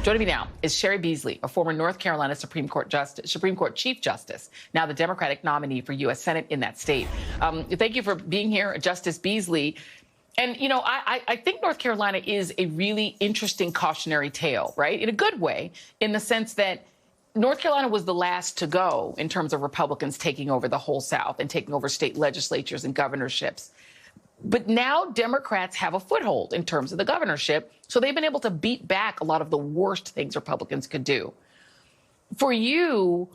Joining me now is Cheri Beasley, a former North Carolina Supreme Court Chief Justice, now the Democratic nominee for U.S. Senate in that state. Thank you for being here, Justice Beasley. And, you know, I think North Carolina is a really interesting cautionary tale, right? In a good way, in the sense that North Carolina was the last to go in terms of Republicans taking over the whole South and taking over state legislatures and governorships. But now Democrats have a foothold in terms of the governorship, so they've been able to beat back a lot of the worst things Republicans could do. For you,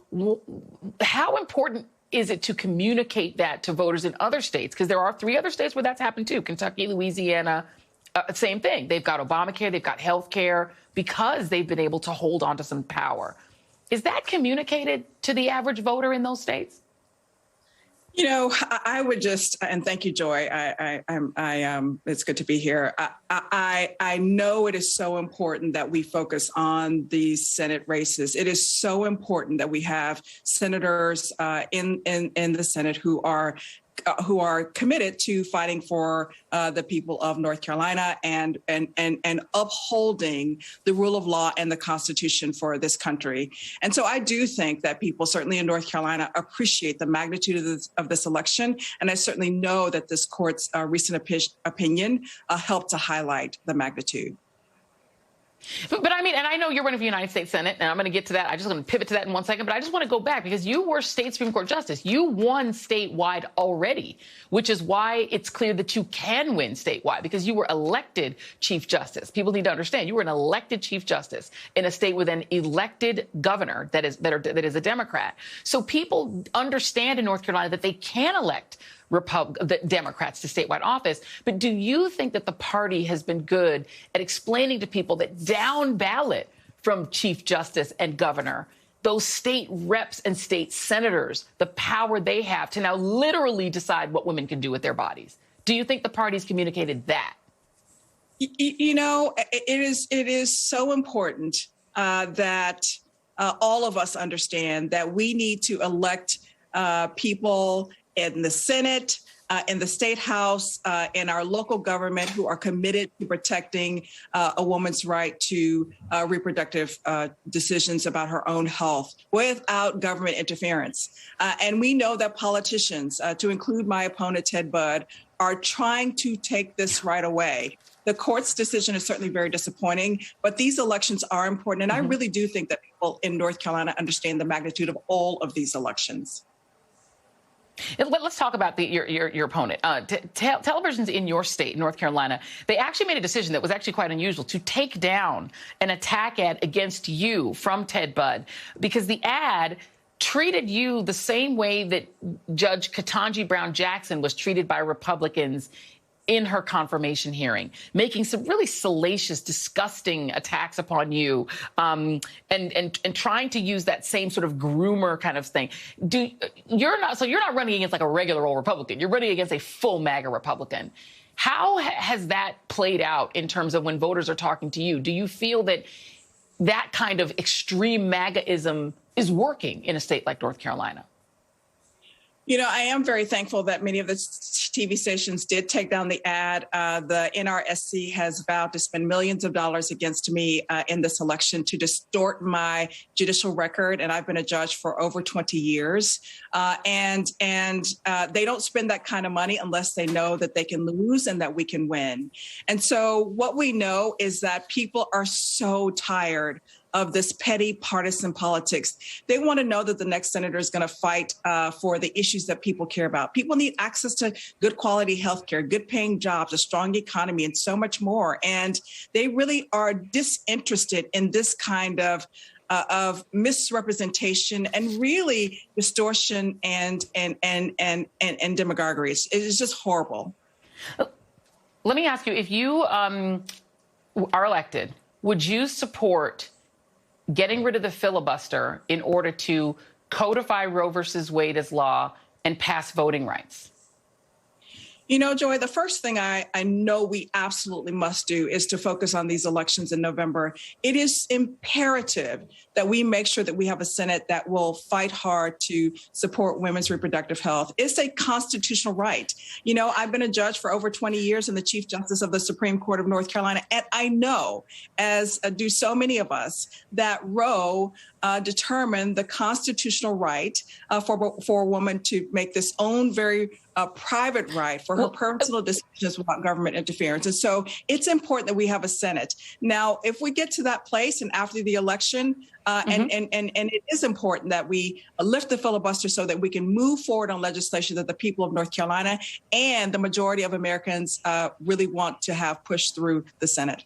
how important is it to communicate that to voters in other states? Because there are 3 other states where that's happened too. Kentucky, Louisiana, same thing. They've got Obamacare, they've got health care, because they've been able to hold on to some power. Is that communicated to the average voter in those states? You know, I would just, and thank you, Joy. It's good to be here. I know it is so important that we focus on these Senate races. It is so important that we have senators in the Senate who are committed to fighting for the people of North Carolina and upholding the rule of law and the Constitution for this country. And so I do think that people, certainly in North Carolina, appreciate the magnitude of this election. And I certainly know that this court's recent opinion helped to highlight the magnitude. But I mean, and I know you're running for the United States Senate, and I'm going to get to that. I'm just going to pivot to that in 1 second. But I just want to go back because you were state Supreme Court justice. You won statewide already, which is why it's clear that you can win statewide, because you were elected Chief Justice. People need to understand you were an elected Chief Justice in a state with an elected governor that is a Democrat. So people understand in North Carolina that they can elect the Democrats to statewide office. But do you think that the party has been good at explaining to people that down ballot from Chief Justice and governor, those state reps and state senators, the power they have to now literally decide what women can do with their bodies? Do you think the party's communicated that? You know, it is so important that all of us understand that we need to elect people in the Senate, in the State House, in our local government who are committed to protecting a woman's right to reproductive decisions about her own health without government interference. And we know that politicians, to include my opponent, Ted Budd, are trying to take this right away. The court's decision is certainly very disappointing, but these elections are important. And I really do think that people in North Carolina understand the magnitude of all of these elections. Let's talk about your opponent. Televisions in your state, North Carolina, they actually made a decision that was actually quite unusual to take down an attack ad against you from Ted Budd, because the ad treated you the same way that Judge Ketanji Brown Jackson was treated by Republicans in her confirmation hearing, making some really salacious, disgusting attacks upon you, and trying to use that same sort of groomer kind of thing. You're not running against like a regular old Republican. You're running against a full MAGA Republican. How has that played out in terms of when voters are talking to you? Do you feel that that kind of extreme MAGAism is working in a state like North Carolina? You know, I am very thankful that many of the TV stations did take down the ad. The NRSC has vowed to spend millions of dollars against me in this election to distort my judicial record. And I've been a judge for over 20 years. And they don't spend that kind of money unless they know that they can lose and that we can win. And so what we know is that people are so tired of this petty partisan politics. They want to know that the next senator is going to fight for the issues that people care about. People need access to good quality health care, good paying jobs, a strong economy, and so much more. And they really are disinterested in this kind of misrepresentation and really distortion and demagoguery. It is just horrible. Let me ask you, if you are elected, would you support getting rid of the filibuster in order to codify Roe versus Wade as law and pass voting rights? You know, Joy, the first thing I know we absolutely must do is to focus on these elections in November. It is imperative that we make sure that we have a Senate that will fight hard to support women's reproductive health. It's a constitutional right. You know, I've been a judge for over 20 years and the Chief Justice of the Supreme Court of North Carolina, and I know, as do so many of us, that Roe determined the constitutional right for a woman to make this own very private right for her personal decisions without government interference. And so it's important that we have a Senate. Now, if we get to that place and after the election, and it is important that we lift the filibuster so that we can move forward on legislation that the people of North Carolina and the majority of Americans really want to have pushed through the Senate.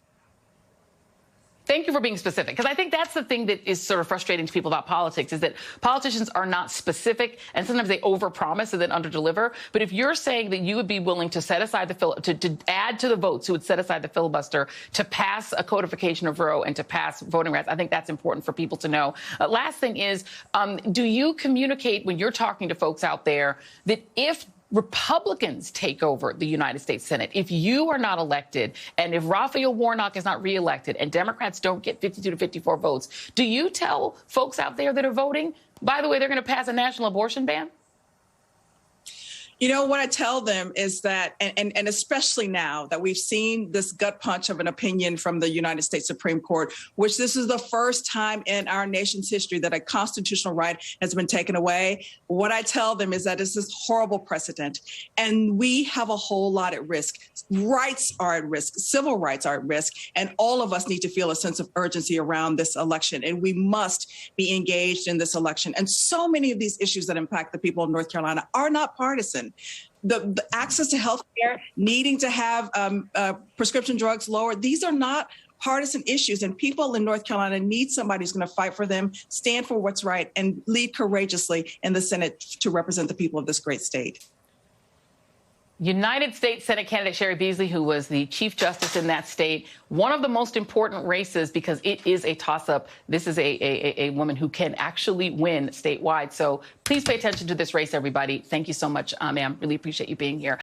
Thank you for being specific, because I think that's the thing that is sort of frustrating to people about politics, is that politicians are not specific, and sometimes they overpromise and then underdeliver. But if you're saying that you would be willing to set aside to add to the votes who would set aside the filibuster to pass a codification of Roe and to pass voting rights, I think that's important for people to know. Last thing is, do you communicate when you're talking to folks out there that if Republicans take over the United States Senate, if you are not elected, and if Raphael Warnock is not reelected, and Democrats don't get 52 to 54 votes, do you tell folks out there that are voting, by the way, they're going to pass a national abortion ban? You know, what I tell them is that, and especially now that we've seen this gut punch of an opinion from the United States Supreme Court, which this is the first time in our nation's history that a constitutional right has been taken away. What I tell them is that it's this horrible precedent, and we have a whole lot at risk. Rights are at risk, civil rights are at risk, and all of us need to feel a sense of urgency around this election, and we must be engaged in this election. And so many of these issues that impact the people of North Carolina are not partisan. The access to health care, needing to have prescription drugs lowered, these are not partisan issues. And people in North Carolina need somebody who's going to fight for them, stand for what's right, and lead courageously in the Senate to represent the people of this great state. United States Senate candidate Cheri Beasley, who was the Chief Justice in that state, one of the most important races because it is a toss-up. This is a woman who can actually win statewide. So please pay attention to this race, everybody. Thank you so much, ma'am. Really appreciate you being here.